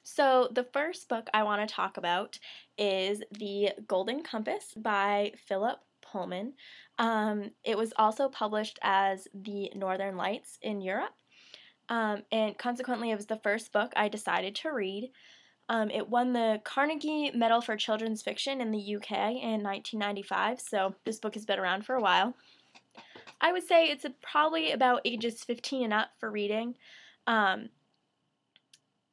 So, the first book I want to talk about is The Golden Compass by Philip Pullman. It was also published as The Northern Lights in Europe, and consequently, it was the first book I decided to read. It won the Carnegie Medal for Children's Fiction in the UK in 1995, so this book has been around for a while. I would say it's probably about ages 15 and up for reading. Um,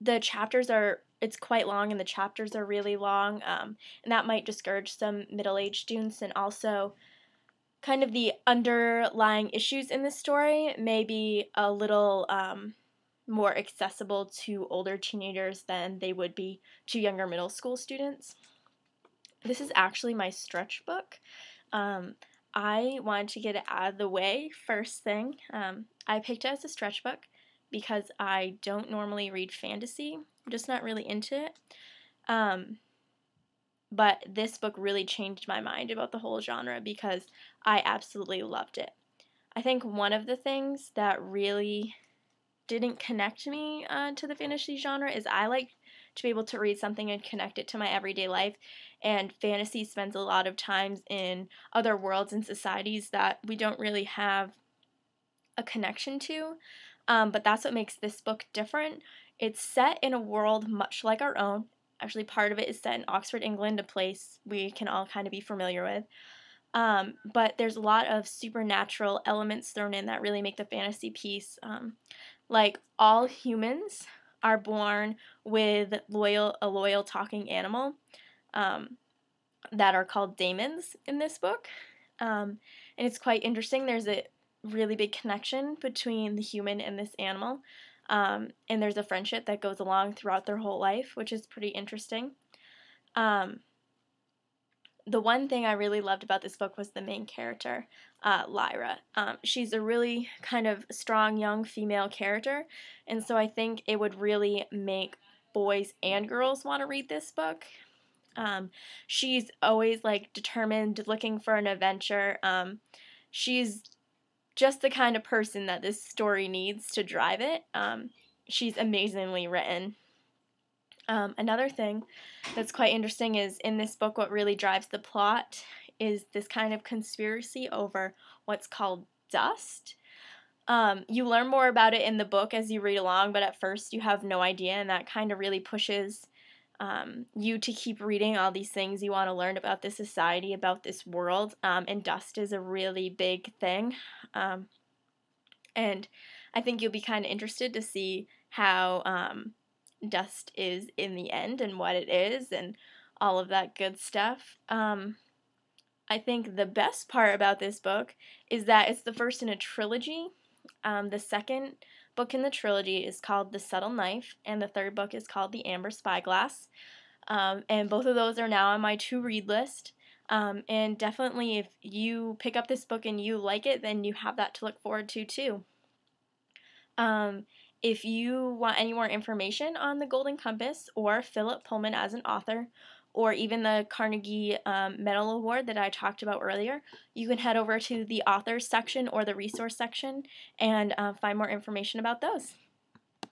the chapters are it's quite long and the chapters are really long, and that might discourage some middle-aged students, and also kind of the underlying issues in this story may be a little more accessible to older teenagers than they would be to younger middle school students. This is actually my stretch book. I wanted to get it out of the way first thing. I picked it as a stretch book because I don't normally read fantasy. I'm just not really into it. But this book really changed my mind about the whole genre because I absolutely loved it. I think one of the things that really didn't connect me to the fantasy genre is I like to be able to read something and connect it to my everyday life, and fantasy spends a lot of times in other worlds and societies that we don't really have a connection to, but that's what makes this book different. It's set in a world much like our own. Actually, part of it is set in Oxford, England, a place we can all kind of be familiar with. But there's a lot of supernatural elements thrown in that really make the fantasy piece. Like, all humans are born with a loyal talking animal that are called daemons in this book. And it's quite interesting. There's a really big connection between the human and this animal. And there's a friendship that goes along throughout their whole life, which is pretty interesting. The one thing I really loved about this book was the main character, Lyra. She's a really kind of strong young female character, and so I think it would really make boys and girls want to read this book. She's always like determined, looking for an adventure. She's just the kind of person that this story needs to drive it. She's amazingly written. Another thing that's quite interesting is in this book, what really drives the plot is this kind of conspiracy over what's called dust. You learn more about it in the book as you read along, but at first you have no idea, and that kind of really pushes you to keep reading all these things you want to learn about this society, about this world, and dust is a really big thing. And I think you'll be kind of interested to see how dust is in the end and what it is and all of that good stuff. I think the best part about this book is that it's the first in a trilogy. The second book in the trilogy is called The Subtle Knife, and the third book is called The Amber Spyglass. And both of those are now on my to-read list. And definitely if you pick up this book and you like it, then you have that to look forward to too. If you want any more information on The Golden Compass or Philip Pullman as an author, or even the Carnegie Medal Award that I talked about earlier, you can head over to the authors section or the resource section and find more information about those.